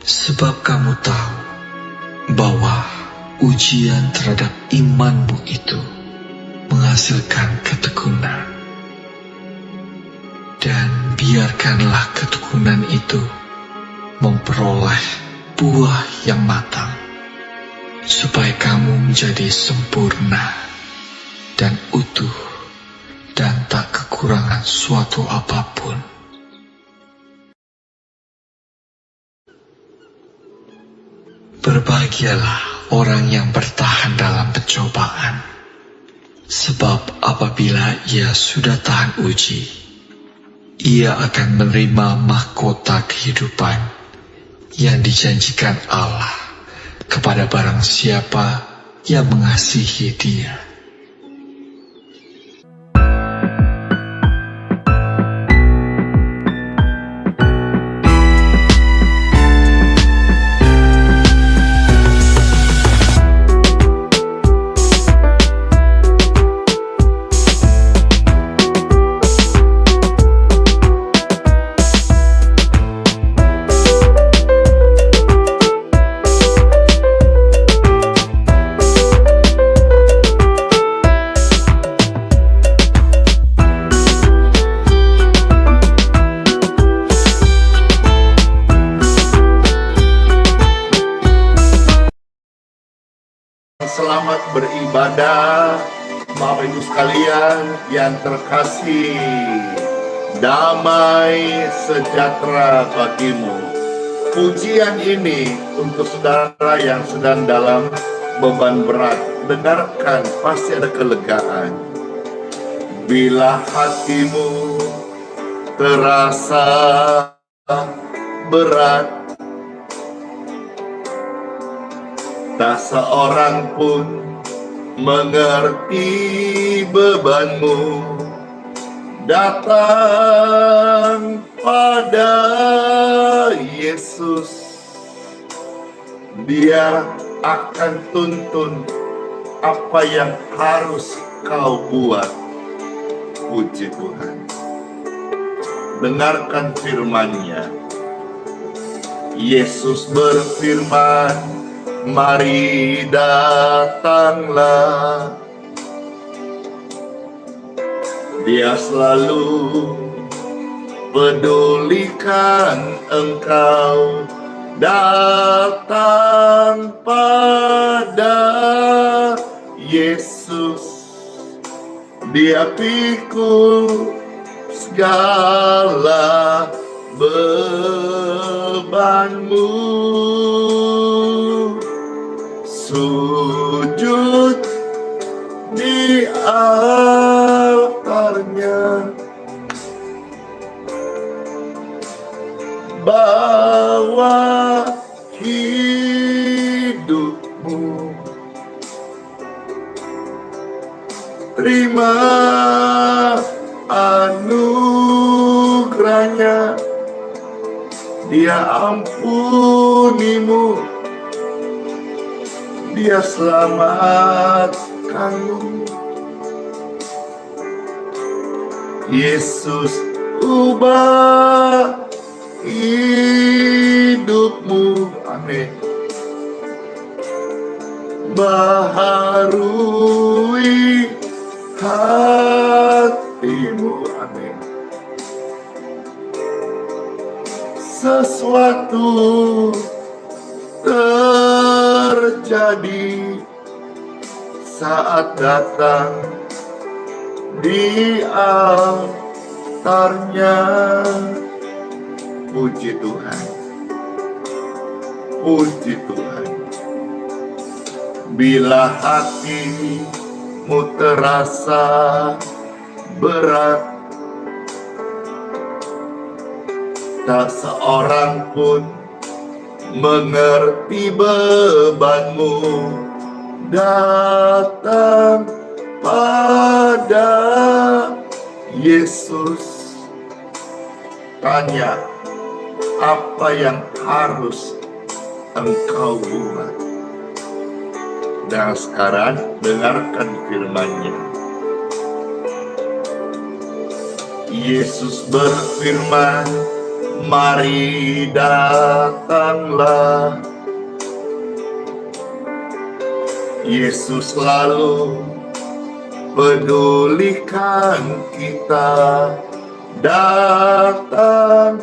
Sebab kamu tahu bahwa ujian terhadap imanmu itu menghasilkan ketekunan. Dan biarkanlah ketekunan itu memperoleh buah yang matang, supaya kamu menjadi sempurna dan utuh dan tak kekurangan suatu apapun. Berbahagialah orang yang bertahan dalam pencobaan, sebab apabila ia sudah tahan uji, ia akan menerima mahkota kehidupan yang dijanjikan Allah kepada barang siapa yang mengasihi Dia. Selamat beribadah, Bapak Ibu sekalian yang terkasih. Damai sejahtera bagimu. Pujian ini untuk saudara yang sedang dalam beban berat. Dengarkan, pasti ada kelegaan. Bila hatimu terasa berat, tak seorang pun mengerti bebanmu. Datang pada Yesus, Dia akan tuntun apa yang harus kau buat. Puji Tuhan. Dengarkan firman-Nya. Yesus berfirman, mari datanglah. Dia selalu pedulikan engkau. Datang pada Yesus. Dia pikul segala bebanmu. Sujud di altarnya, bawa hidupmu, terima anugerahnya. Dia ampunimu, Dia selamatkanmu. Yesus ubah hidupmu, amin. Baharui hatimu, amin. Sesuatu terjadi saat datang di altarnya. Puji Tuhan, puji Tuhan. Bila hatimu terasa berat, tak seorang pun mengerti bebanmu. Datang pada Yesus. Tanya, apa yang harus engkau buat? Dan sekarang dengarkan firman-Nya. Yesus berfirman, mari datanglah. Yesus selalu pedulikan kita. Datang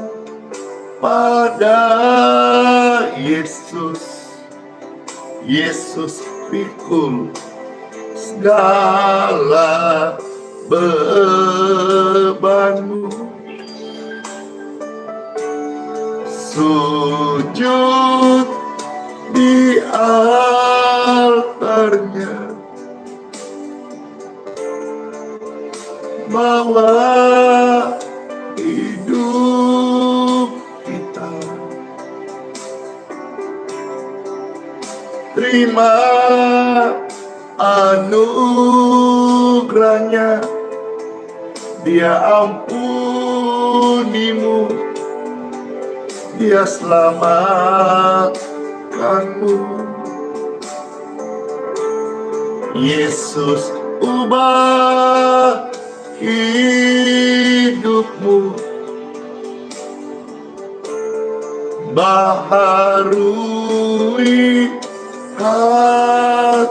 pada Yesus. Yesus pikul segala bebanmu. Sujud di altarnya, bawa hidup kita. Terima anugerahnya, Dia ampunimu, Dia selamatkanmu. Yesus ubah hidupmu, baharui hatimu.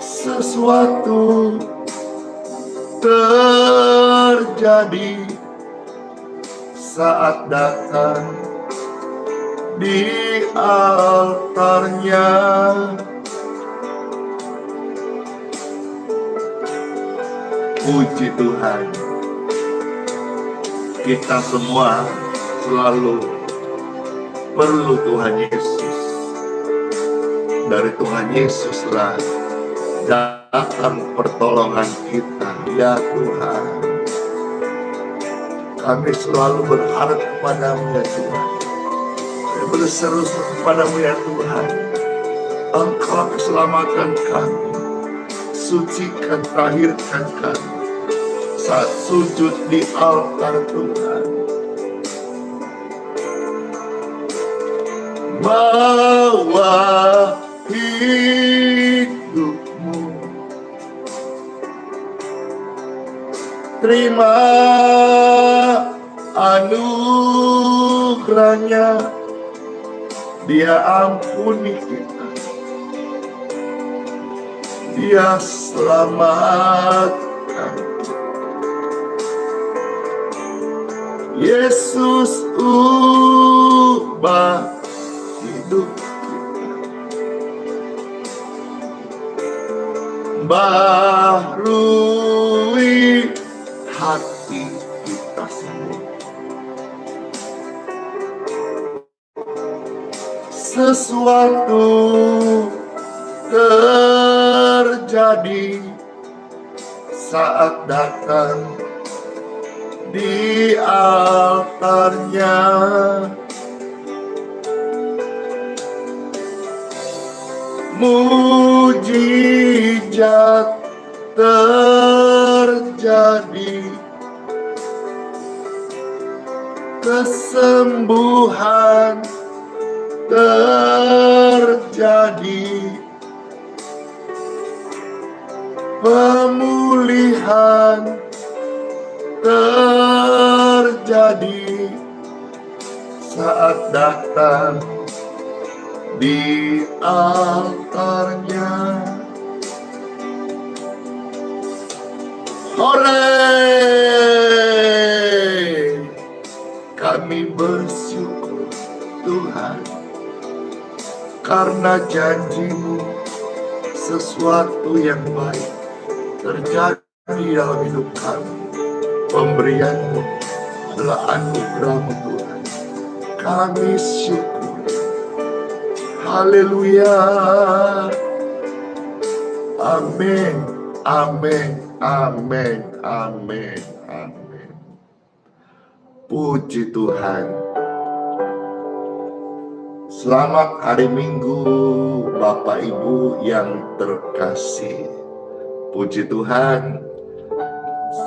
Sesuatu terjadi saat datang di altarnya. Puji Tuhan, kita semua selalu perlu Tuhan Yesus. Dari Tuhan Yesuslah datang pertolongan kita. Ya Tuhan, kami selalu berharap kepadamu ya Tuhan. Kami berseru kepadamu ya Tuhan. Engkau keselamatan kami, sucikan, tahirkan kami saat sujud di altar Tuhan. Bawa hidupmu, terima anugerahnya, Dia ampuni kita, Dia selamatkan. Yesus ubah hidup kita, baharui hati kita semua. Sesuatu terjadi saat datang di altarnya. Mujizat terjadi, kesembuhan terjadi, pemulihan terjadi saat datang di altarnya. Hore! Kami bersyukur Tuhan, karena janji-Mu sesuatu yang baik terjadi dalam hidup kami. Pemberian-Mu adalah anugerah-Mu Tuhan. Kami syukur. Haleluya. Amin. Amin. Amin. Amin. Amin. Puji Tuhan. Selamat hari Minggu, Bapak Ibu yang terkasih. Puji Tuhan.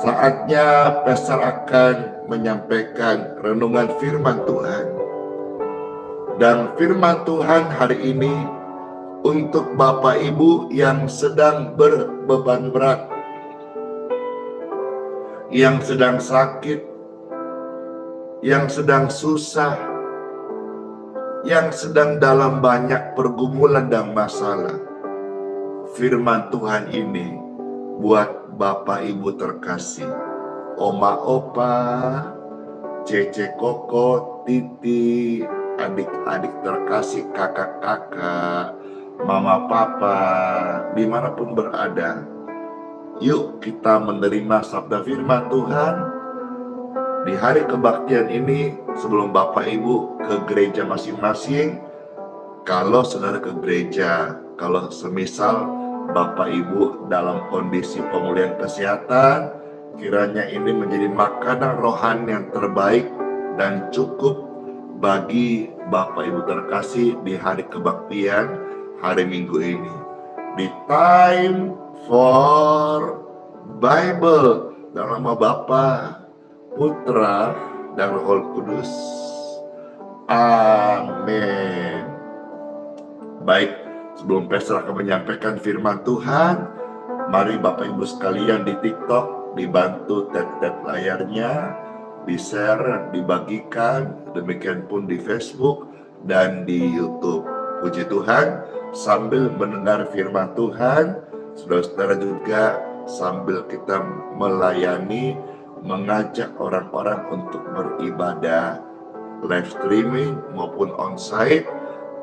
Saatnya Pastor akan menyampaikan renungan firman Tuhan Dan firman Tuhan hari ini untuk Bapak Ibu yang sedang berbeban berat, yang sedang sakit, yang sedang susah, yang sedang dalam banyak pergumulan dan masalah. Firman Tuhan ini buat Bapak Ibu terkasih, Oma Opa, Cece Koko, Titi, adik-adik terkasih, kakak-kakak, mama papa, dimanapun berada. Yuk kita menerima sabda firman Tuhan di hari kebaktian ini. Sebelum Bapak Ibu ke gereja masing-masing, kalau saudara ke gereja, kalau semisal Bapak Ibu dalam kondisi pemulihan kesehatan, kiranya ini menjadi makanan rohani yang terbaik dan cukup bagi Bapak Ibu terkasih di hari kebaktian hari Minggu ini. Di Time for Bible, dalam nama Bapa, Putra, dan Roh Kudus. Amin. Baik, sebelum Pastor akan menyampaikan firman Tuhan, mari Bapak Ibu sekalian di TikTok dibantu tap-tap layarnya, di-share, dibagikan, demikian pun di Facebook dan di YouTube. Puji Tuhan, sambil mendengar firman Tuhan, saudara-saudara juga sambil kita melayani, mengajak orang-orang untuk beribadah live streaming maupun onsite.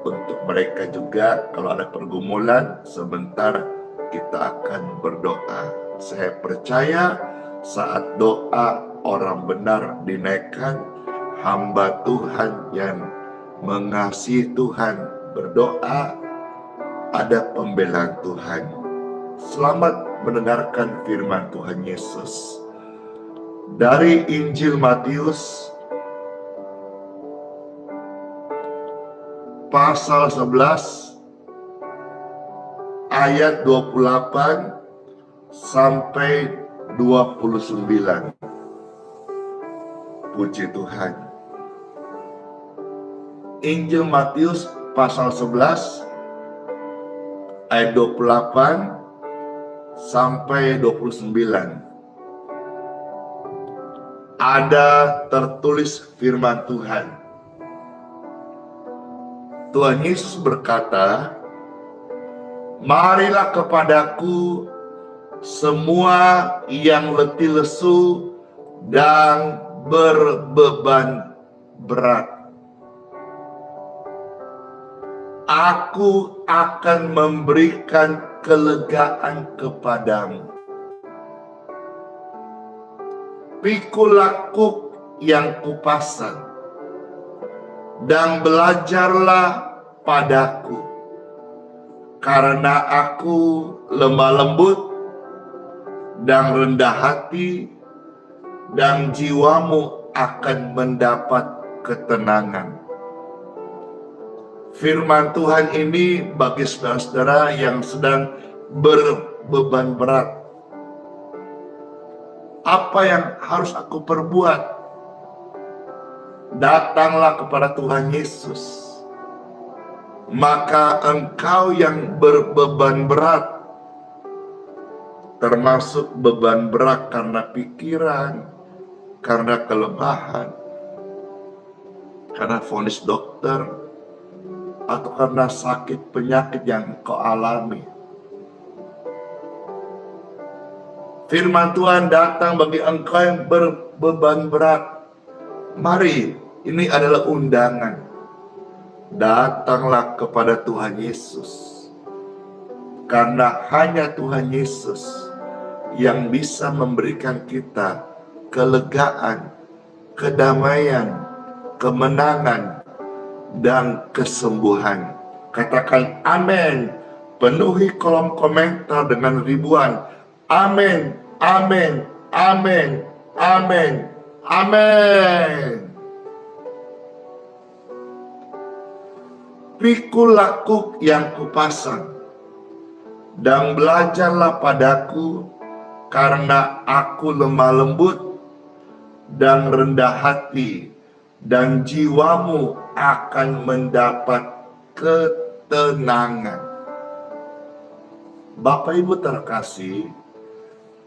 Untuk mereka juga kalau ada pergumulan, sebentar kita akan berdoa. Saya percaya saat doa orang benar dinaikkan, hamba Tuhan yang mengasihi Tuhan berdoa, ada pembelaan Tuhan. Selamat mendengarkan firman Tuhan Yesus dari Injil Matius pasal 11 ayat 28 sampai 29. Puji Tuhan. Injil Matius pasal 11 ayat 28 sampai 29. Ada tertulis firman Tuhan. Tuhan Yesus berkata, "Marilah kepadaku semua yang letih lesu dan berbeban berat. Aku akan memberikan kelegaan kepadamu. Pikulah kuk yang kupasang dan belajarlah padaku, karena aku lemah lembut dan rendah hati, dan jiwamu akan mendapat ketenangan." Firman Tuhan ini bagi saudara-saudara yang sedang berbeban berat. Apa yang harus aku perbuat? Datanglah kepada Tuhan Yesus. Maka engkau yang berbeban berat, termasuk beban berat karena pikiran, karena kelemahan, karena vonis dokter, atau karena sakit penyakit yang kau alami. Firman Tuhan datang bagi engkau yang berbeban berat. Mari, ini adalah undangan. Datanglah kepada Tuhan Yesus. Karena hanya Tuhan Yesus yang bisa memberikan kita kelegaan, kedamaian, kemenangan, dan kesembuhan. Katakan amin. Penuhi kolom komentar dengan ribuan amin, amin, amin, amin, amin. Pikulah kuk yang kupasang dan belajarlah padaku, karena aku lemah lembut dan rendah hati, dan jiwamu akan mendapat ketenangan. Bapak Ibu terkasih,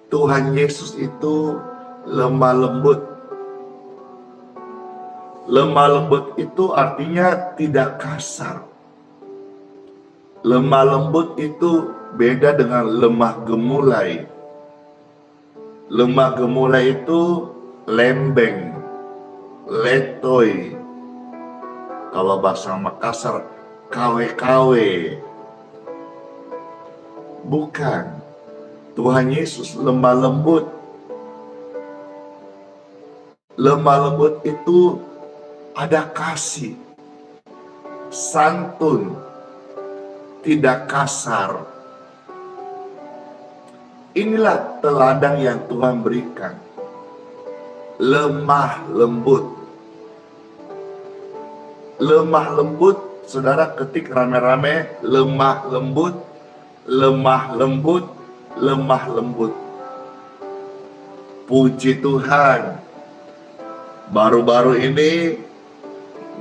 Tuhan Yesus itu lemah lembut. Lemah lembut itu artinya tidak kasar. Lemah lembut itu beda dengan lemah gemulai. Lemah gemulai itu lembeng, letoy. Kalau bahasa Makassar, kawe-kawe. Bukan. Tuhan Yesus lemah lembut. Lemah lembut itu ada kasih, santun, tidak kasar. Inilah teladan yang Tuhan berikan. Lemah lembut. Lemah lembut, saudara ketik rame-rame, lemah lembut, lemah lembut, lemah lembut. Puji Tuhan, baru-baru ini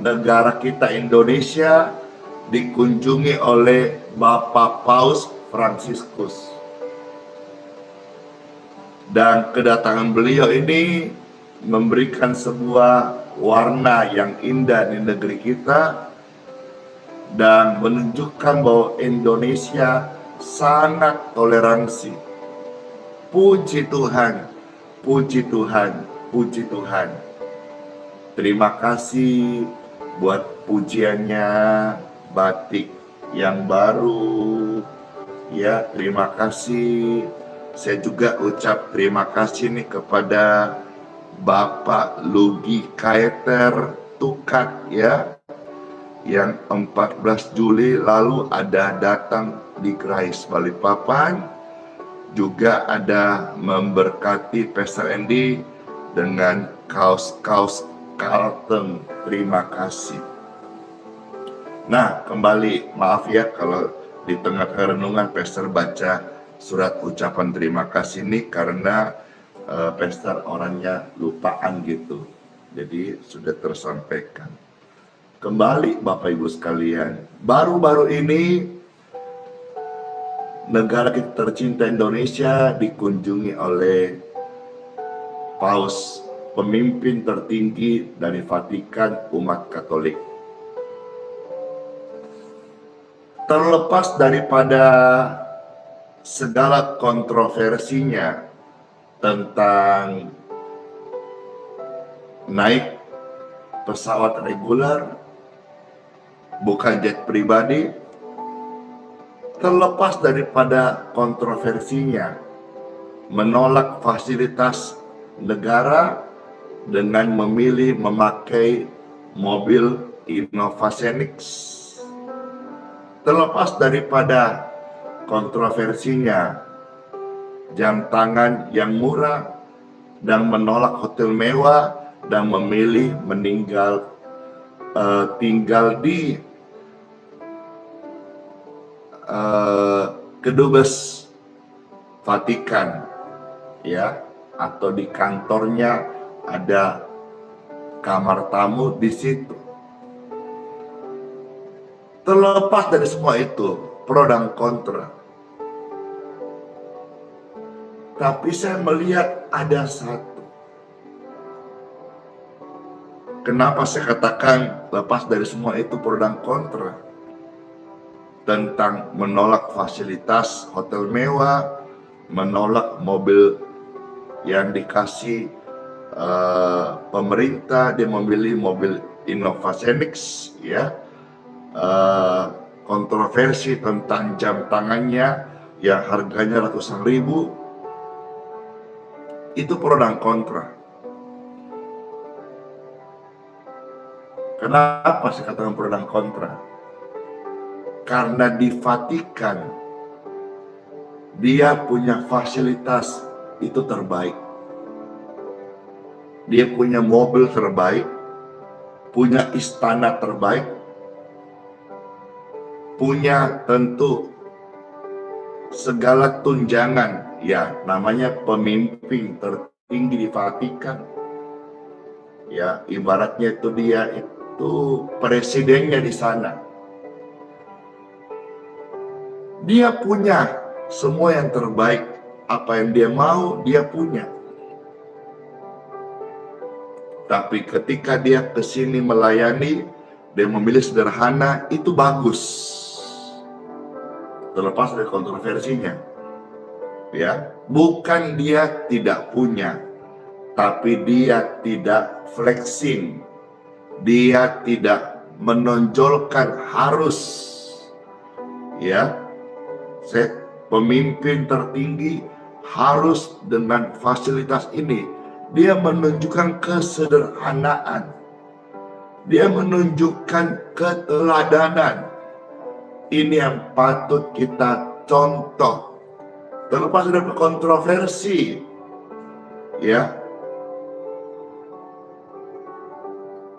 negara kita Indonesia dikunjungi oleh Bapak Paus Fransiskus. Dan kedatangan beliau ini memberikan sebuah warna yang indah di negeri kita dan menunjukkan bahwa Indonesia sangat toleransi. Puji Tuhan, puji Tuhan, puji Tuhan. Terima kasih buat pujiannya, batik yang baru. Ya, terima kasih. Saya juga ucap terima kasih nih kepada Bapak Lugi Kaeter Tukat ya, yang 14 Juli lalu ada datang di Krais Balikpapan, juga ada memberkati Pastor Andy dengan kaos-kaos Carlton. Terima kasih. Nah, kembali, maaf ya kalau di tengah renungan Pastor baca surat ucapan terima kasih ini karena Pastor orangnya lupaan gitu. Jadi sudah tersampaikan. Kembali Bapak Ibu sekalian, baru-baru ini negara kita tercinta Indonesia dikunjungi oleh Paus, pemimpin tertinggi dari Vatikan umat Katolik. Terlepas daripada segala kontroversinya tentang naik pesawat reguler, bukan jet pribadi, terlepas daripada kontroversinya menolak fasilitas negara dengan memilih memakai mobil Innovacenix, terlepas daripada kontroversinya jam tangan yang murah dan menolak hotel mewah dan memilih tinggal di kedubes Vatikan ya, atau di kantornya ada kamar tamu di situ. Terlepas dari semua itu, pro dan kontra. Tapi saya melihat ada satu. Kenapa saya katakan lepas dari semua itu pro dan kontra? Tentang menolak fasilitas hotel mewah, menolak mobil yang dikasih pemerintah, dia memilih mobil Innovacenix ya. Kontroversi tentang jam tangannya yang harganya ratusan ribu, itu pro dan kontra. Kenapa saya katakan pro dan kontra? Karena di Vatikan dia punya fasilitas itu terbaik. Dia punya mobil terbaik, punya istana terbaik, punya tentu segala tunjangan. Ya, namanya pemimpin tertinggi di Vatikan. Ya, ibaratnya itu dia itu presidennya di sana. Dia punya semua yang terbaik, apa yang dia mau dia punya. Tapi ketika dia ke sini melayani, dia memilih sederhana, itu bagus. Terlepas dari kontroversinya. Ya, bukan dia tidak punya, tapi dia tidak flexing. Dia tidak menonjolkan harus. Ya, pemimpin tertinggi harus dengan fasilitas ini. Dia menunjukkan kesederhanaan. Dia menunjukkan keteladanan. Ini yang patut kita contoh. Terlepas dari kontroversi. Ya.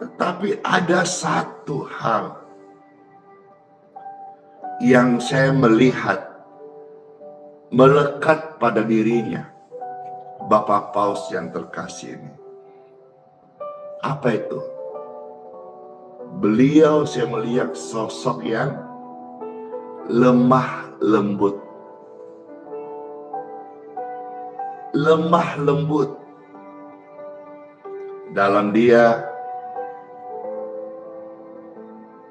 Tetapi ada satu hal yang saya melihat melekat pada dirinya Bapak Paus yang terkasih ini. Apa itu? Beliau, saya melihat sosok yang lemah lembut. Lemah lembut. Dalam dia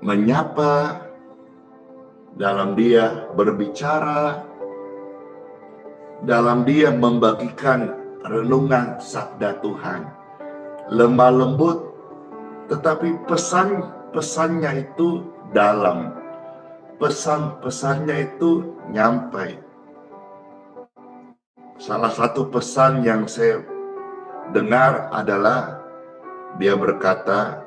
menyapa, dalam dia berbicara, dalam dia membagikan renungan sabda Tuhan. Lemah lembut, tetapi pesan-pesannya itu dalam. Pesan-pesannya itu nyampai. Salah satu pesan yang saya dengar adalah dia berkata,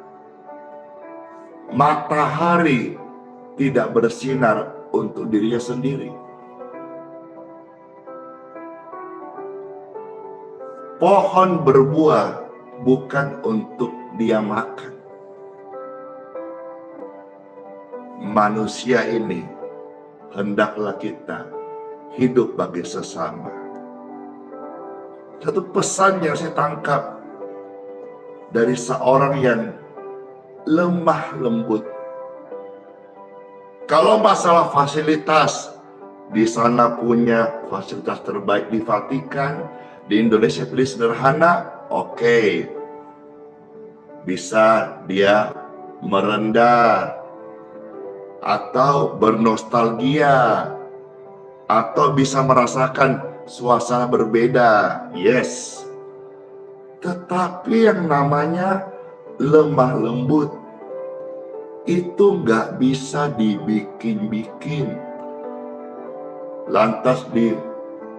matahari tidak bersinar untuk dirinya sendiri. Pohon berbuah bukan untuk dia makan. Manusia ini hendaklah kita hidup bagi sesama. Satu pesan yang saya tangkap dari seorang yang lemah lembut. Kalau masalah fasilitas, di sana punya fasilitas terbaik di Vatikan, di Indonesia pilih sederhana, oke. Bisa dia merendah, atau bernostalgia, atau bisa merasakan suasana berbeda, yes. Tetapi yang namanya lemah lembut itu nggak bisa dibikin-bikin. Lantas di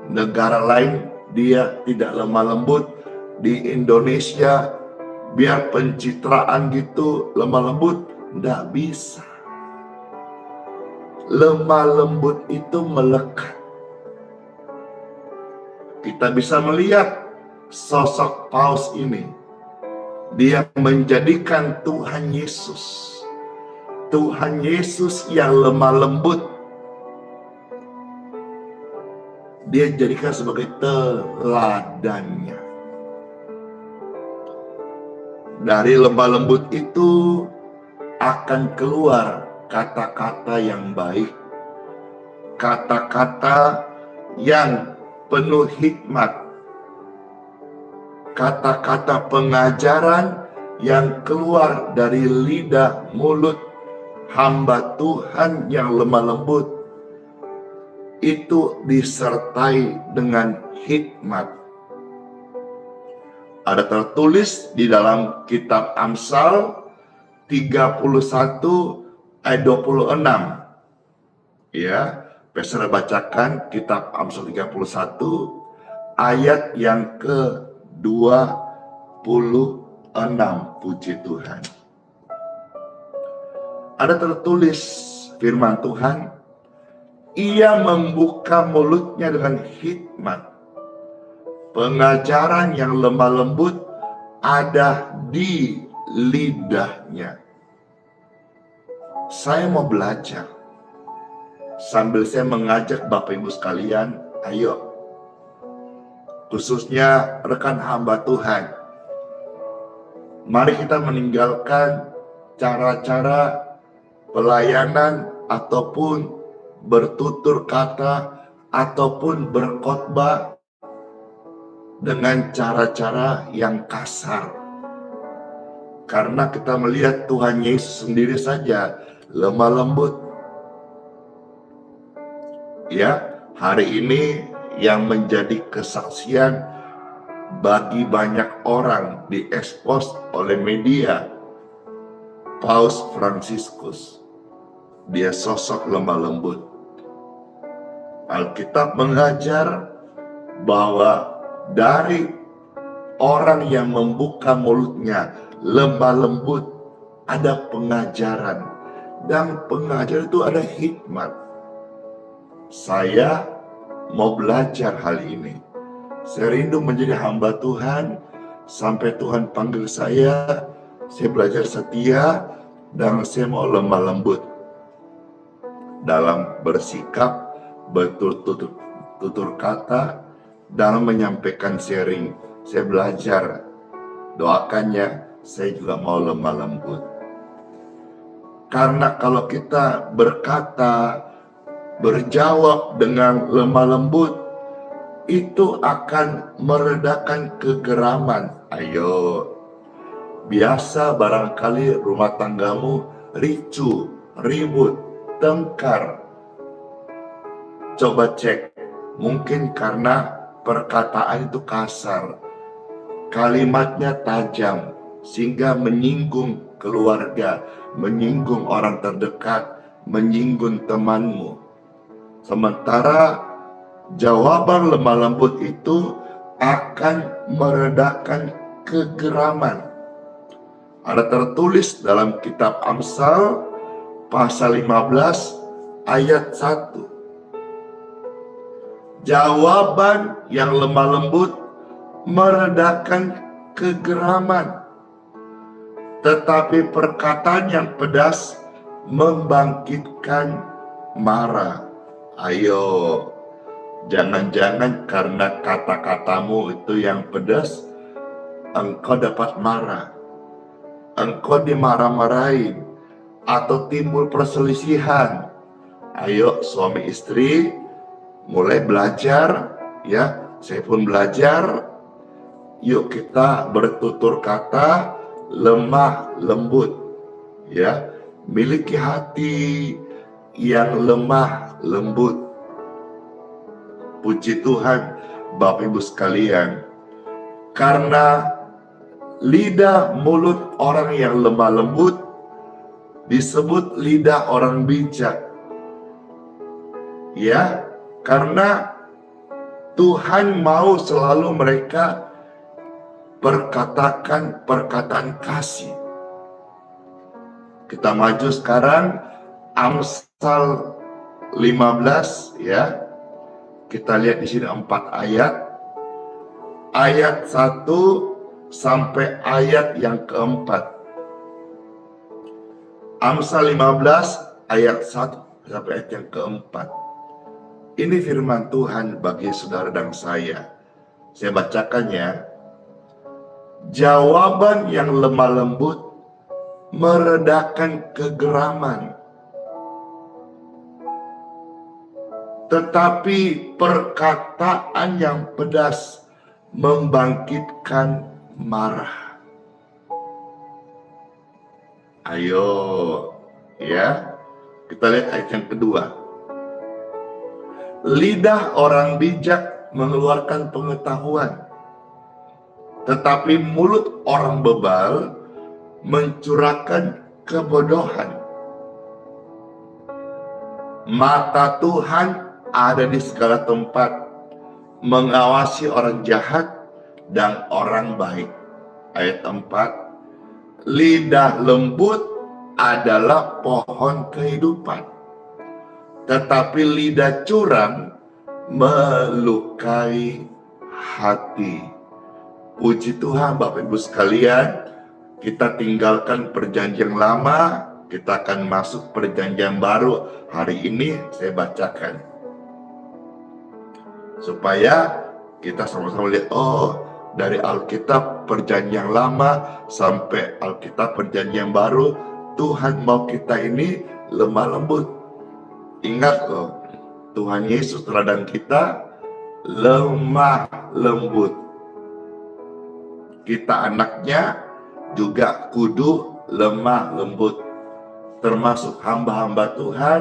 negara lain dia tidak lemah lembut, di Indonesia biar pencitraan gitu lemah lembut, nggak bisa. Lemah lembut itu melekat. Kita bisa melihat sosok Paus ini. Dia menjadikan Tuhan Yesus yang lemah lembut, dia jadikan sebagai teladannya. Dari lemah lembut itu akan keluar kata-kata yang baik, kata-kata yang penuh hikmat, kata-kata pengajaran yang keluar dari lidah mulut hamba Tuhan yang lemah lembut. Itu disertai dengan hikmat. Ada tertulis di dalam kitab Amsal 31 ayat 26. Ya, Pastor bacakan kitab Amsal 31 ayat yang ke-26. Puji Tuhan. Ada tertulis firman Tuhan, ia membuka mulutnya dengan hikmat. Pengajaran yang lemah lembut ada di lidahnya. Saya mau belajar. Sambil saya mengajak Bapak Ibu sekalian, ayo. Khususnya rekan hamba Tuhan. Mari kita meninggalkan cara-cara pelayanan ataupun bertutur kata ataupun berkhotbah dengan cara-cara yang kasar. Karena kita melihat Tuhan Yesus sendiri saja lemah lembut. Ya, hari ini yang menjadi kesaksian bagi banyak orang diekspos oleh media, Paus Fransiskus. Dia sosok lemah lembut. Alkitab mengajar bahwa dari orang yang membuka mulutnya lemah lembut ada pengajaran, dan pengajaran itu ada hikmat. Saya mau belajar hal ini. Saya rindu menjadi hamba Tuhan sampai Tuhan panggil saya belajar setia dan saya mau lemah lembut dalam bersikap, bertutur kata, dalam menyampaikan sharing. Saya belajar, doakannya saya juga mau lemah lembut. Karena kalau kita berkata, berjawab dengan lemah lembut, itu akan meredakan kegeraman. Ayo, biasa barangkali rumah tanggamu ricu, ribut, tengkar. Coba cek, mungkin karena perkataan itu kasar, kalimatnya tajam, sehingga menyinggung keluarga, menyinggung orang terdekat, menyinggung temanmu. Sementara jawaban lemah lembut itu akan meredakan kegeraman. Ada tertulis dalam kitab Amsal pasal 15 ayat 1. Jawaban yang lemah lembut meredakan kegeraman, tetapi perkataan yang pedas membangkitkan marah. Ayo, jangan-jangan karena kata-katamu itu yang pedas, engkau dapat marah, engkau dimarah-marahin, atau timbul perselisihan. Ayo suami istri mulai belajar, ya, saya pun belajar. Yuk kita bertutur kata lemah lembut, ya, miliki hati yang lemah lembut. Puji Tuhan, Bapak Ibu sekalian, karena lidah mulut orang yang lemah lembut disebut lidah orang bijak. Ya, karena Tuhan mau selalu mereka perkatakan perkataan kasih. Kita maju sekarang Amsal 15, ya. Kita lihat di sini 4 ayat. Ayat 1 sampai ayat yang keempat. Amsal 15 ayat 1 sampai ayat yang keempat. Ini firman Tuhan bagi saudara dan saya. Saya bacakannya. Jawaban yang lemah lembut meredakan kegeraman, tetapi perkataan yang pedas membangkitkan marah. Ayo, ya, kita lihat ayat yang kedua. Lidah orang bijak mengeluarkan pengetahuan, tetapi mulut orang bebal mencurahkan kebodohan. Mata Tuhan ada di segala tempat, mengawasi orang jahat dan orang baik. Ayat 4. Lidah lembut adalah pohon kehidupan, tetapi lidah curang melukai hati. Puji Tuhan Bapak Ibu sekalian, kita tinggalkan perjanjian lama, kita akan masuk perjanjian baru. Hari ini saya bacakan supaya kita sama-sama lihat, oh, dari Alkitab perjanjian lama sampai Alkitab perjanjian baru Tuhan mau kita ini lemah lembut. Ingat loh, Tuhan Yesus teladan kita lemah lembut. Kita anaknya juga kudu lemah lembut. Termasuk hamba-hamba Tuhan,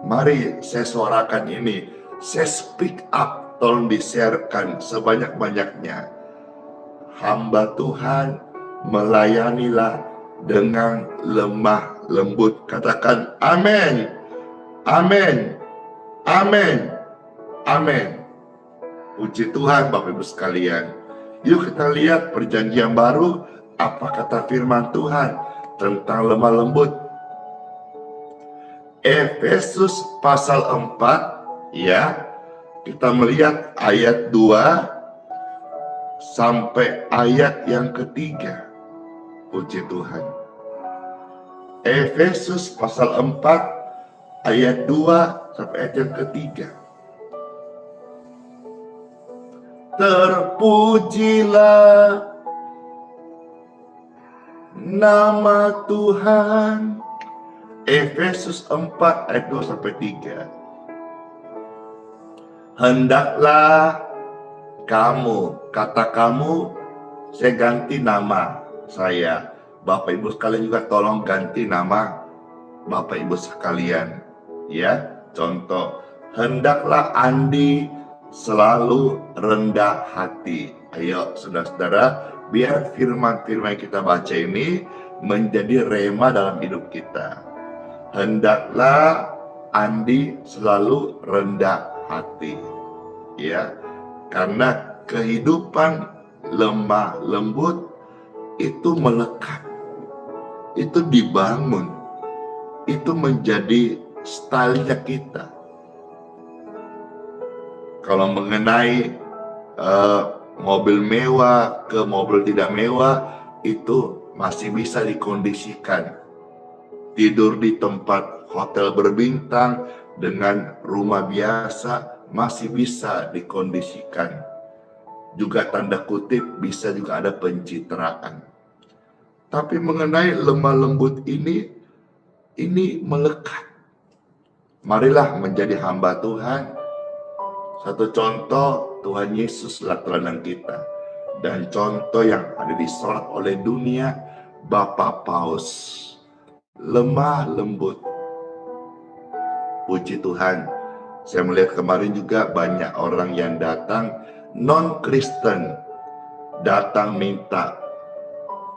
mari saya suarakan ini. Saya speak up, tolong di-sharekan sebanyak-banyaknya. Hamba Tuhan, melayanilah dengan lemah lembut. Katakan amin, amin, amin, amin. Puji Tuhan Bapak Ibu sekalian. Yuk kita lihat perjanjian baru, apa kata firman Tuhan tentang lemah lembut. Efesus pasal 4, ya, kita melihat ayat 2 sampai ayat yang ketiga. Puji Tuhan. Efesus pasal 4 ayat 2 sampai ayat yang ketiga. Terpujilah nama Tuhan. Efesus 4 ayat 2 sampai 3. Hendaklah kamu, kata kamu, saya ganti nama saya. Bapak Ibu sekalian juga tolong ganti nama Bapak Ibu sekalian. Ya, contoh, hendaklah Andi selalu rendah hati. Ayo saudara-saudara, biar firman-firman yang kita baca ini menjadi rema dalam hidup kita. Hendaklah Andi selalu rendah hati. Ya, karena kehidupan lemah lembut itu melekat, itu dibangun, itu menjadi stylenya kita. Kalau mengenai mobil mewah ke mobil tidak mewah, itu masih bisa dikondisikan. Tidur di tempat hotel berbintang dengan rumah biasa masih bisa dikondisikan. Juga tanda kutip bisa juga ada pencitraan. Tapi mengenai lemah lembut ini melekat. Marilah menjadi hamba Tuhan. Satu contoh, Tuhan Yesuslah teladan kita. Dan contoh yang ada disorot oleh dunia, Bapak Paus. Lemah lembut. Puji Tuhan. Saya melihat kemarin juga banyak orang yang datang non-Kristen, datang minta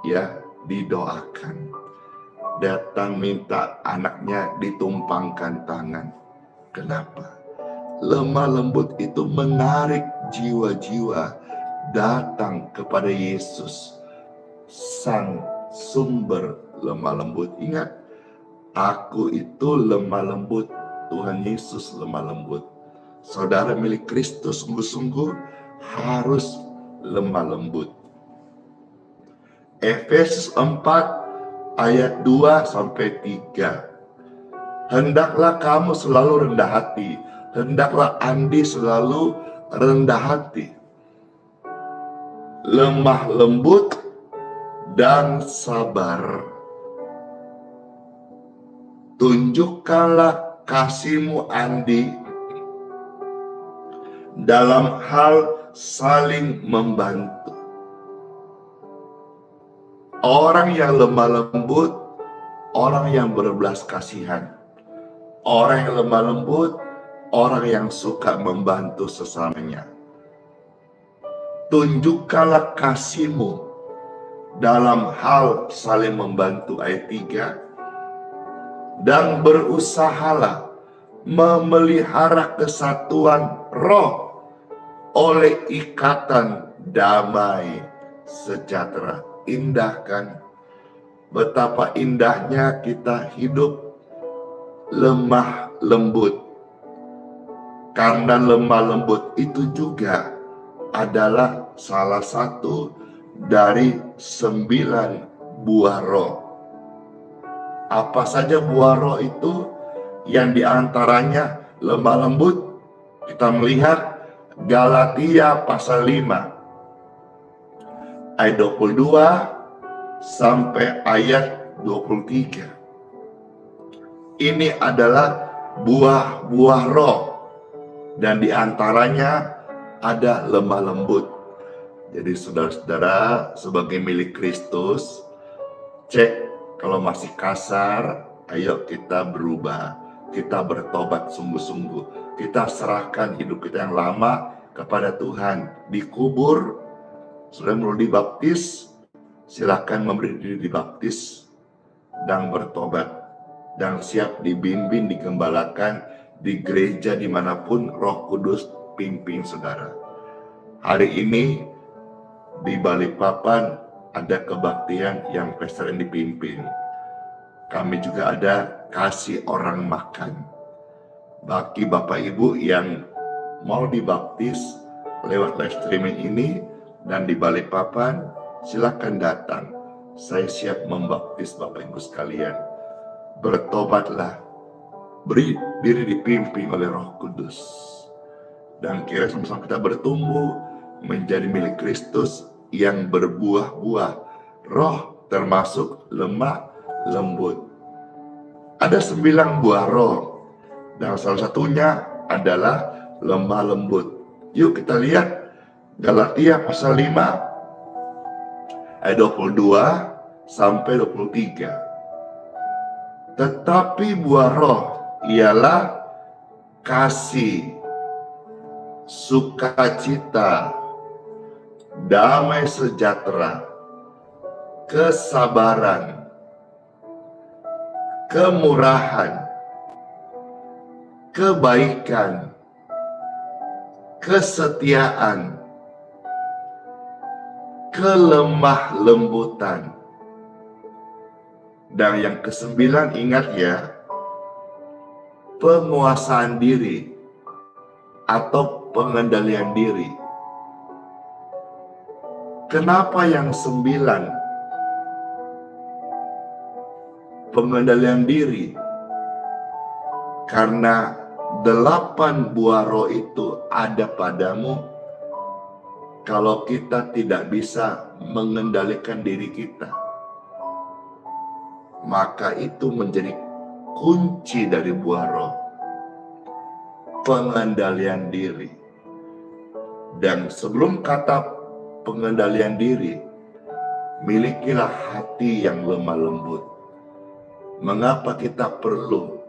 ya didoakan, datang minta anaknya ditumpangkan tangan. Kenapa? Lemah lembut itu menarik jiwa-jiwa datang kepada Yesus, sang sumber lemah lembut. Ingat, aku itu lemah lembut, Tuhan Yesus lemah lembut. Saudara milik Kristus sungguh-sungguh harus lemah lembut. Efesus 4 ayat 2 sampai 3. Hendaklah kamu selalu rendah hati. Hendaklah Andi selalu rendah hati. Lemah lembut dan sabar. Tunjukkanlah kasihmu Andi dalam hal saling membantu. Orang yang lemah lembut, orang yang berbelas kasihan. Orang yang lemah lembut, orang yang suka membantu sesamanya. Tunjukkanlah kasihmu dalam hal saling membantu, ayat 3. Dan berusahalah memelihara kesatuan roh oleh ikatan damai sejahtera. Indah kan? Betapa indahnya kita hidup lemah lembut. Karena lemah lembut itu juga adalah salah satu dari 9 buah roh. Apa saja buah roh itu? Yang diantaranya lemah lembut. Kita melihat Galatia pasal 5 ayat 22 sampai ayat 23. Ini adalah buah-buah roh, dan diantaranya ada lemah lembut. Jadi saudara-saudara, sebagai milik Kristus, cek kalau masih kasar, ayo kita berubah, kita bertobat sungguh-sungguh, kita serahkan hidup kita yang lama kepada Tuhan. Dikubur, sudah mau dibaptis, silakan memberi diri dibaptis dan bertobat, dan siap dibimbing, digembalakan di gereja dimanapun Roh Kudus pimpin saudara. Hari ini di Balikpapan ada kebaktian yang Pastor Andy dipimpin. Kami juga ada kasih orang makan. Bagi Bapak Ibu yang mau dibaptis lewat live streaming ini dan di Balikpapan, silakan datang. Saya siap membaptis Bapak Ibu sekalian. Bertobatlah, beri diri dipimpin oleh Roh Kudus, dan kira sama-sama kita bertumbuh menjadi milik Kristus yang berbuah-buah roh, termasuk lemah lembut. Ada 9 buah roh, dan salah satunya adalah lemah lembut. Yuk kita lihat Galatia pasal 5 ayat 22 sampai 23. Tetapi buah roh ialah kasih, sukacita, damai sejahtera, kesabaran, kemurahan, kebaikan, kesetiaan, kelemah lembutan. Dan yang ke-9, ingat ya, penguasaan diri atau pengendalian diri. Kenapa yang 9? Pengendalian diri. Karena 8 buah roh itu ada padamu kalau kita tidak bisa mengendalikan diri kita. Maka itu menjadi kunci dari buah roh, pengendalian diri. Dan sebelum kata pengendalian diri, milikilah hati yang lemah lembut. Mengapa kita perlu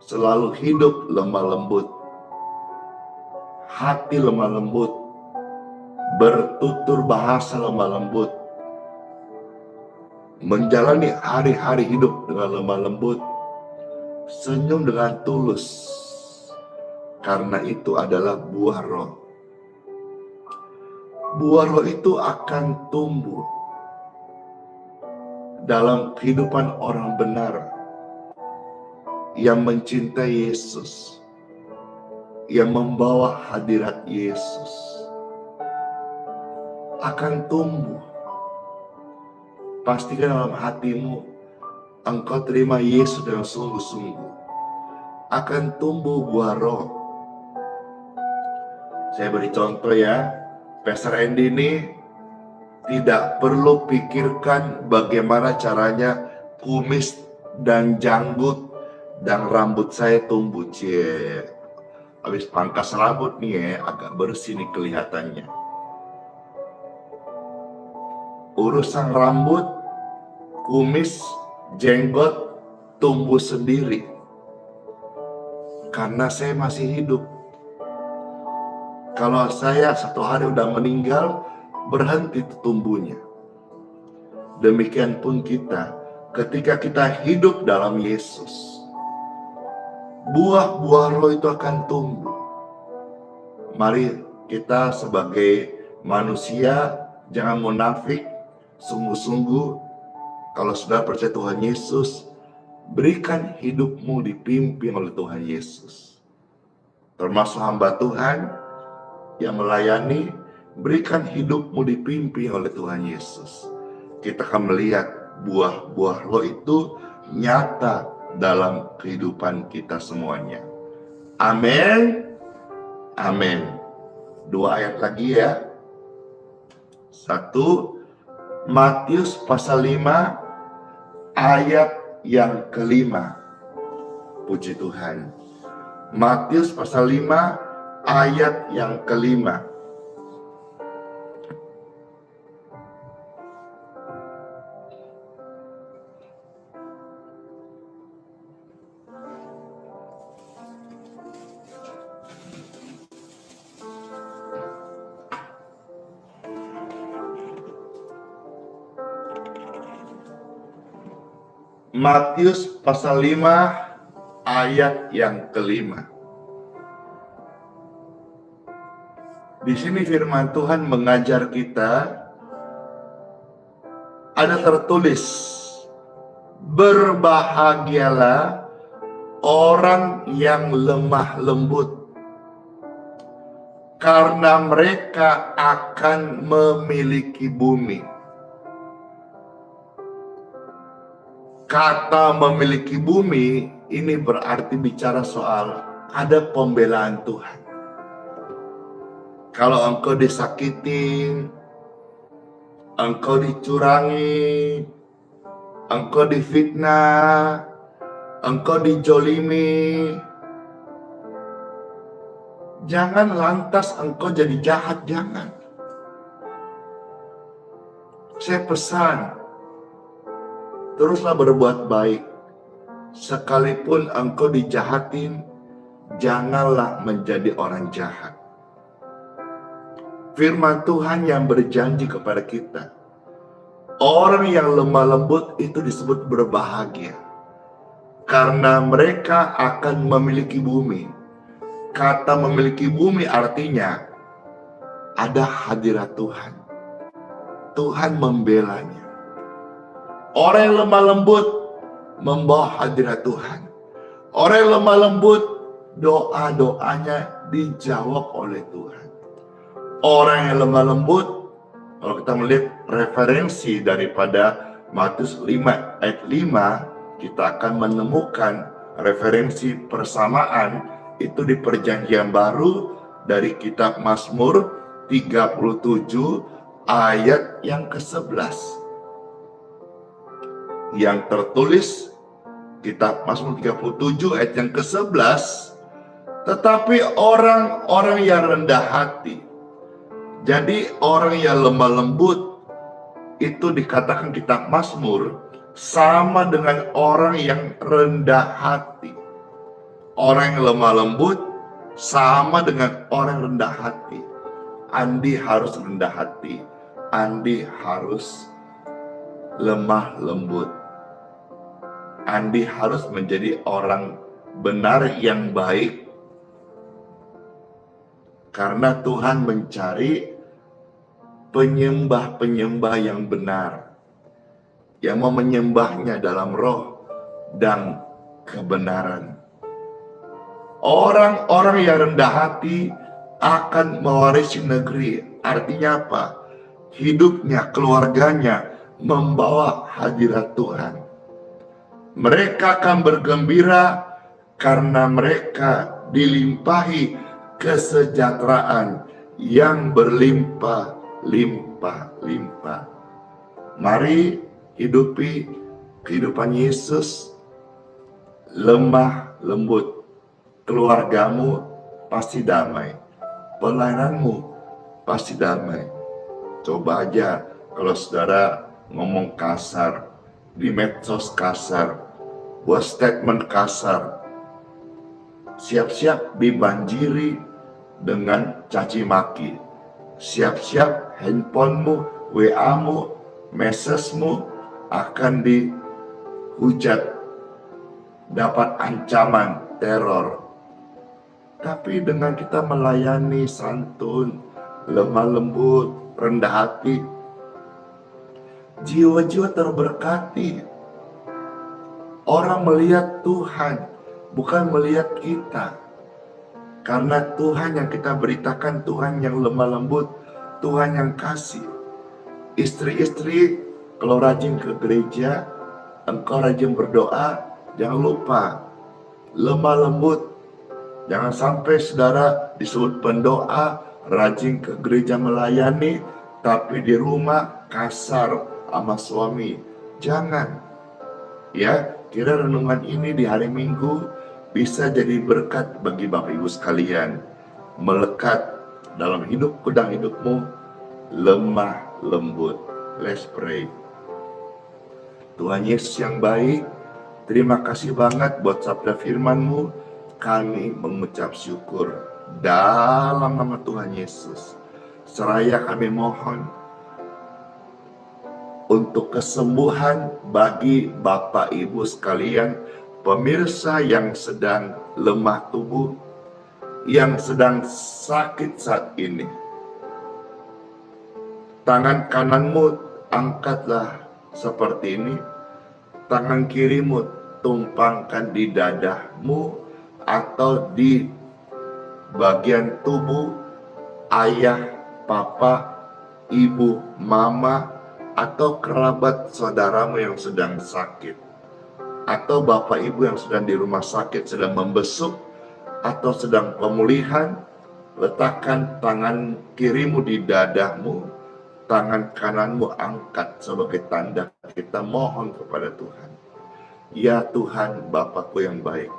selalu hidup lemah lembut? Hati lemah lembut, bertutur bahasa lemah lembut, menjalani hari-hari hidup dengan lemah lembut, senyum dengan tulus, karena itu adalah buah roh. Buah roh itu akan tumbuh dalam kehidupan orang benar yang mencintai Yesus, yang membawa hadirat Yesus, akan tumbuh. Pastikan dalam hatimu engkau terima Yesus dengan sungguh-sungguh, akan tumbuh buah roh. Saya beri contoh ya, Pastor Andy ini tidak perlu pikirkan bagaimana caranya kumis dan janggut dan rambut saya tumbuh. Habis pangkas rambut nih ya, agak bersih nih kelihatannya. Urusan rambut, kumis, jenggot tumbuh sendiri karena saya masih hidup. Kalau saya satu hari udah meninggal, berhenti tumbuhnya. Demikian pun kita, ketika kita hidup dalam Yesus, buah-buah roh itu akan tumbuh. Mari kita sebagai manusia jangan munafik, sungguh-sungguh kalau sudah percaya Tuhan Yesus, berikan hidupmu dipimpin oleh Tuhan Yesus. Termasuk hamba Tuhan yang melayani, berikan hidupmu dipimpin oleh Tuhan Yesus. Kita akan melihat buah-buah roh itu nyata dalam kehidupan kita semuanya. Amin. Amin. 2 ayat lagi ya. 1 Matius pasal 5 ayat yang ke-5. Puji Tuhan. Matius pasal 5 ayat yang kelima. Matius pasal 5 ayat yang kelima. Di sini firman Tuhan mengajar kita, ada tertulis, berbahagialah orang yang lemah lembut, karena mereka akan memiliki bumi. Kata memiliki bumi ini berarti bicara soal ada pembelaan Tuhan. Kalau engkau disakitin, engkau dicurangi, engkau difitnah, engkau dijolimi, jangan lantas engkau jadi jahat, jangan. Saya pesan, teruslah berbuat baik. Sekalipun engkau dijahatin, janganlah menjadi orang jahat. Firman Tuhan yang berjanji kepada kita, orang yang lemah lembut itu disebut berbahagia, karena mereka akan memiliki bumi. Kata memiliki bumi artinya ada hadirat Tuhan. Tuhan membelanya. Orang yang lemah lembut membawa hadirat Tuhan. Orang yang lemah lembut, doa-doanya dijawab oleh Tuhan. Orang yang lemah lembut, kalau kita melihat referensi daripada Matius 5 ayat 5, kita akan menemukan referensi persamaan itu di Perjanjian Baru dari kitab Mazmur 37 ayat yang ke-11. Yang tertulis kitab Mazmur 37 ayat yang ke-11, tetapi orang-orang yang rendah hati. Jadi orang yang lemah lembut itu dikatakan kitab Mazmur sama dengan orang yang rendah hati. Orang yang lemah lembut sama dengan orang yang rendah hati. Andi harus rendah hati. Andi harus lemah lembut. Andi harus menjadi orang benar yang baik. Karena Tuhan mencari penyembah-penyembah yang benar, yang mau menyembahnya dalam roh dan kebenaran. Orang-orang yang rendah hati akan mewarisi negeri. Artinya apa? Hidupnya, keluarganya membawa hadirat Tuhan. Mereka akan bergembira karena mereka dilimpahi kesejahteraan yang berlimpah-limpah. Mari hidupi kehidupan Yesus lemah lembut. Keluargamu pasti damai. Pelayananmu pasti damai. Coba aja kalau saudara ngomong kasar, di medsos kasar, buat statement kasar, siap-siap dibanjiri dengan caci maki. Siap-siap handphonemu, WA-mu, mesesmu akan dihujat, dapat ancaman teror. Tapi dengan kita melayani santun, lemah lembut, rendah hati, jiwa-jiwa terberkati. Orang melihat Tuhan, bukan melihat kita. Karena Tuhan yang kita beritakan, Tuhan yang lemah lembut, Tuhan yang kasih. Istri-istri, kalau rajin ke gereja, engkau rajin berdoa, jangan lupa lemah lembut. Jangan sampai saudara disebut pendoa, rajin ke gereja melayani, tapi di rumah kasar sama suami. Jangan. Ya, kira renungan ini di hari Minggu bisa jadi berkat bagi Bapak Ibu sekalian, melekat dalam hidup pedang hidupmu, lemah lembut. Let's pray. Tuhan Yesus yang baik, terima kasih banget buat sabda firman-Mu. Kami mengucap syukur dalam nama Tuhan Yesus. Seraya kami mohon untuk kesembuhan bagi Bapak Ibu sekalian, pemirsa yang sedang lemah tubuh, yang sedang sakit saat ini. Tangan kananmu angkatlah seperti ini, tangan kirimu tumpangkan di dadamu atau di bagian tubuh ayah, papa, ibu, mama, atau kerabat saudaramu yang sedang sakit, atau bapak ibu yang sedang di rumah sakit, sedang membesuk atau sedang pemulihan. Letakkan tangan kirimu di dadamu, tangan kananmu angkat sebagai tanda kita mohon kepada Tuhan. Ya Tuhan, Bapakku yang baik,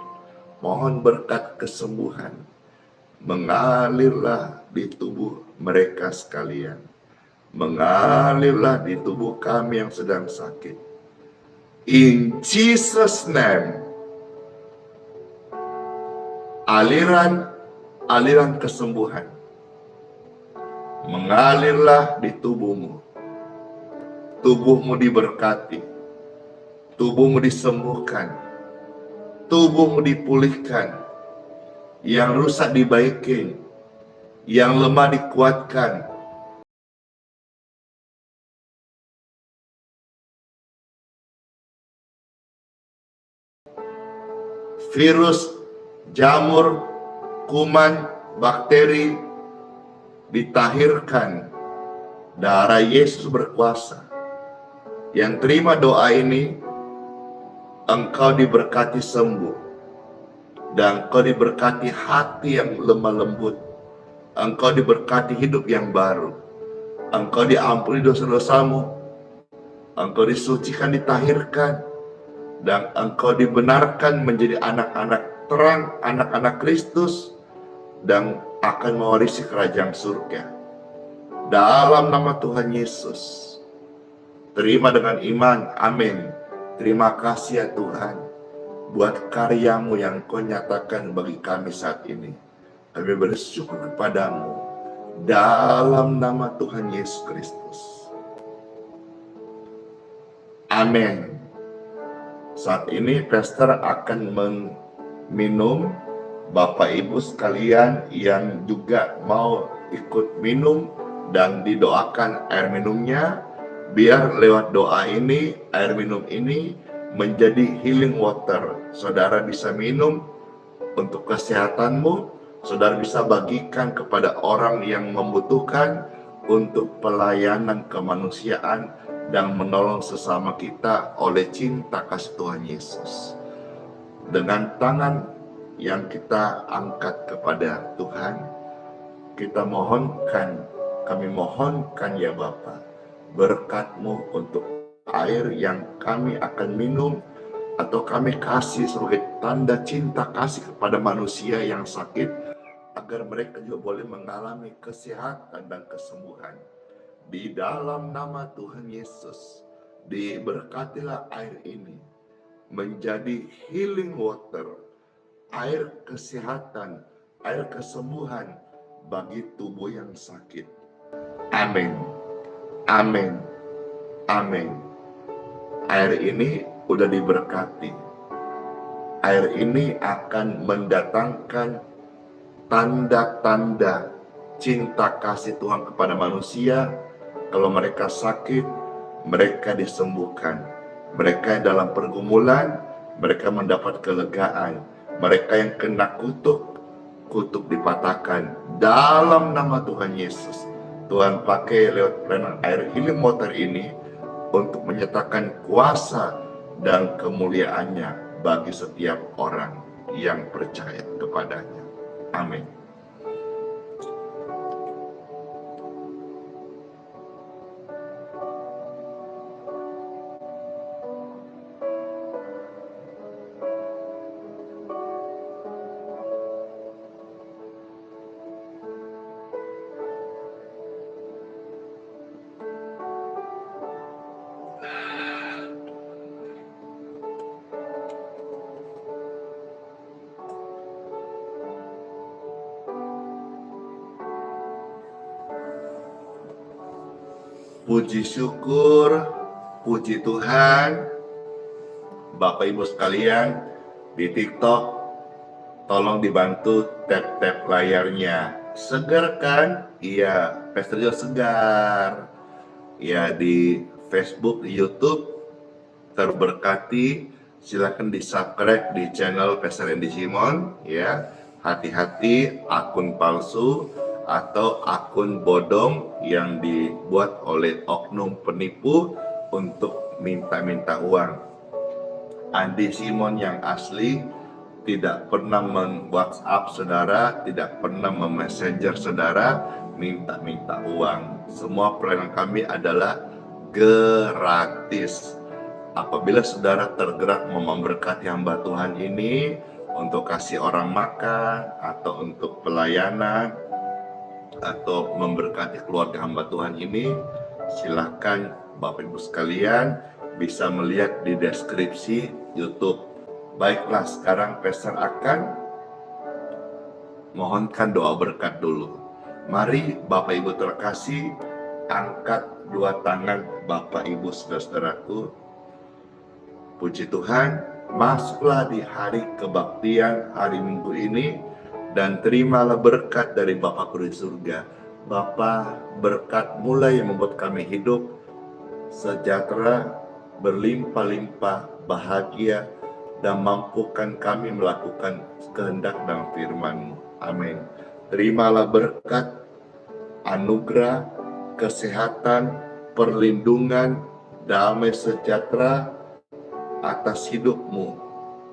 mohon berkat kesembuhan mengalirlah di tubuh mereka sekalian, mengalirlah di tubuh kami yang sedang sakit. In Jesus' name, aliran kesembuhan mengalirlah di tubuhmu. Tubuhmu diberkati, tubuhmu disembuhkan, tubuhmu dipulihkan, yang rusak dibaikin, yang lemah dikuatkan. Virus, jamur, kuman, bakteri ditahirkan. Darah Yesus berkuasa. Yang terima doa ini, engkau diberkati sembuh, dan engkau diberkati hati yang lemah lembut, engkau diberkati hidup yang baru, engkau diampuni dosa-dosamu, engkau disucikan, ditahirkan, dan engkau dibenarkan menjadi anak-anak terang, anak-anak Kristus, dan akan mewarisi kerajaan surga. Dalam nama Tuhan Yesus, terima dengan iman, amin. Terima kasih ya Tuhan, buat karyamu yang kau nyatakan bagi kami saat ini. Kami bersyukur kepadamu, dalam nama Tuhan Yesus Kristus. Amin. Saat ini pastor akan minum. Bapak Ibu sekalian yang juga mau ikut minum dan didoakan air minumnya, biar lewat doa ini, air minum ini menjadi healing water. Saudara bisa minum untuk kesehatanmu, saudara bisa bagikan kepada orang yang membutuhkan untuk pelayanan kemanusiaan dan menolong sesama kita oleh cinta kasih Tuhan Yesus. Dengan tangan yang kita angkat kepada Tuhan, kita mohonkan, kami mohonkan ya Bapa, berkat-Mu untuk air yang kami akan minum atau kami kasih sebagai tanda cinta kasih kepada manusia yang sakit, agar mereka juga boleh mengalami kesehatan dan kesembuhan. Di dalam nama Tuhan Yesus, diberkatilah air ini menjadi healing water, air kesehatan, air kesembuhan bagi tubuh yang sakit. Amin. Amin. Amin. Air ini udah diberkati. Air ini akan mendatangkan tanda-tanda cinta kasih Tuhan kepada manusia. Kalau mereka sakit, mereka disembuhkan. Mereka yang dalam pergumulan, mereka mendapat kelegaan. Mereka yang kena kutuk, kutuk dipatahkan. Dalam nama Tuhan Yesus, Tuhan pakai lewat pelayanan air healing water ini untuk menyatakan kuasa dan kemuliaannya bagi setiap orang yang percaya kepadanya. Amin. Puji syukur, puji Tuhan, Bapak Ibu sekalian di TikTok, tolong dibantu tap-tap layarnya. Segar kan? Iya, Pastor Jo segar. Ya, di Facebook, di YouTube, terberkati. Silakan di subscribe di channel Pastor Andy Simon. Ya, hati-hati akun palsu atau akun bodong yang dibuat oleh oknum penipu untuk minta-minta uang. Andy Simon yang asli tidak pernah men-WhatsApp saudara, tidak pernah mem-messenger saudara minta-minta uang. Semua pelayanan kami adalah gratis. Apabila saudara tergerak mau memberkati hamba Tuhan ini untuk kasih orang makan atau untuk pelayanan atau memberkati keluarga hamba Tuhan ini, silahkan Bapak Ibu sekalian bisa melihat di deskripsi YouTube. Baiklah, sekarang Pastor akan mohonkan doa berkat dulu. Mari Bapak Ibu terkasih, angkat dua tangan Bapak Ibu saudara-saudaraku. Puji Tuhan, masuklah di hari kebaktian hari Minggu ini dan terimalah berkat dari Bapakku di surga. Bapa, berkat mulai yang membuat kami hidup sejahtera, berlimpah-limpah, bahagia, dan mampukan kami melakukan kehendak dan firman-Mu. Amin. Terimalah berkat, anugerah, kesehatan, perlindungan, damai sejahtera atas hidupmu.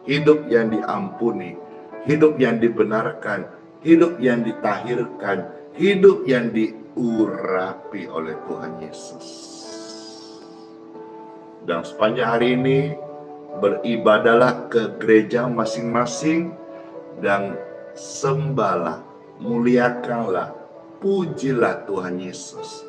Hidup yang diampuni, hidup yang dibenarkan, hidup yang ditahirkan, hidup yang diurapi oleh Tuhan Yesus. Dan sepanjang hari ini beribadahlah ke gereja masing-masing dan sembahlah, muliakanlah, pujilah Tuhan Yesus.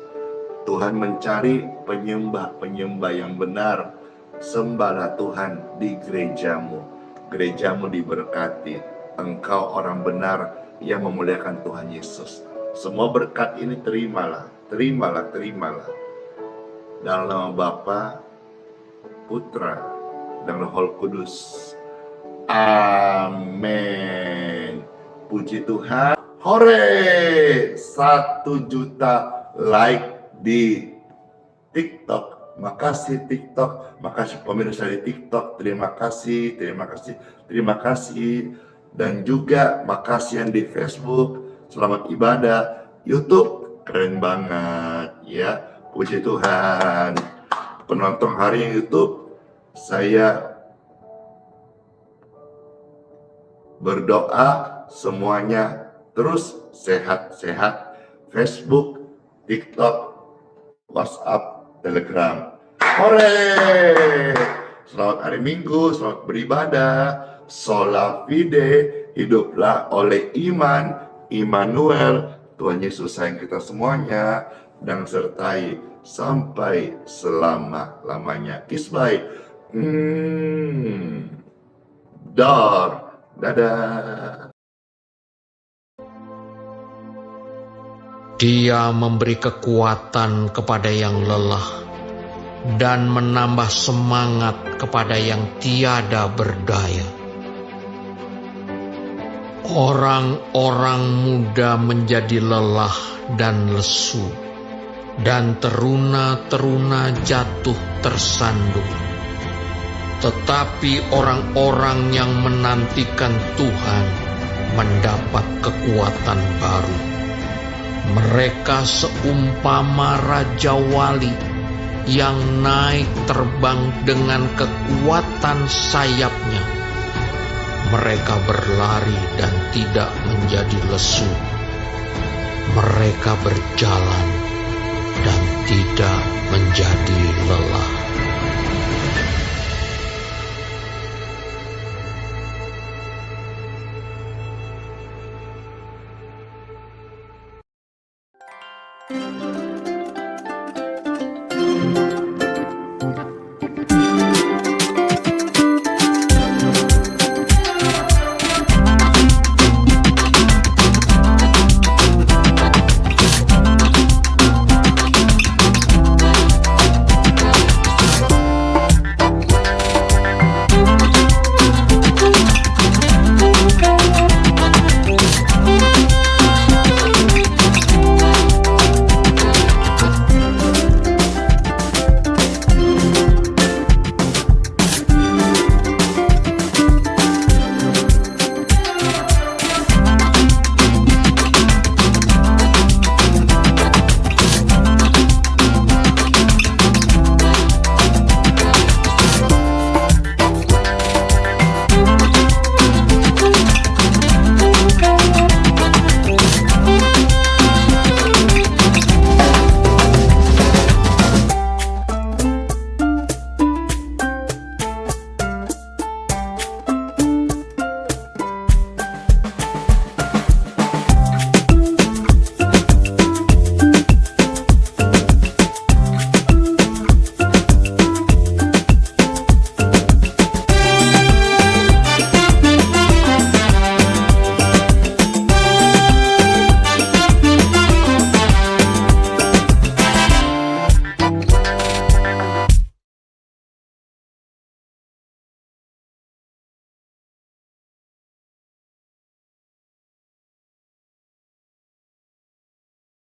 Tuhan mencari penyembah-penyembah yang benar. Sembahlah Tuhan di gerejamu. Gerejamu diberkati. Engkau orang benar yang memuliakan Tuhan Yesus. Semua berkat ini terimalah, terimalah, terimalah. Dalam nama Bapa, Putra, dan Roh Kudus. Amin. Puji Tuhan. Hore! 1 juta like di TikTok. Makasih TikTok, makasih pemirsa di TikTok. Terima kasih, terima kasih, terima kasih. Dan juga makasih yang di Facebook. Selamat ibadah. YouTube keren banget ya. Puji Tuhan. Penonton hari YouTube, saya berdoa semuanya terus sehat-sehat. Facebook, TikTok, WhatsApp, Telegram. Hore! Selamat hari Minggu, selamat beribadah. Sola fide, hiduplah oleh iman. Immanuel, Tuhan Yesus sayang kita semuanya dan sertai sampai selama-lamanya. Isbai. Dadah. Dia memberi kekuatan kepada yang lelah dan menambah semangat kepada yang tiada berdaya. Orang-orang muda menjadi lelah dan lesu, dan teruna-teruna jatuh tersandung. Tetapi orang-orang yang menantikan Tuhan mendapat kekuatan baru. Mereka seumpama Raja Wali yang naik terbang dengan kekuatan sayapnya. Mereka berlari dan tidak menjadi lesu. Mereka berjalan dan tidak menjadi lelah.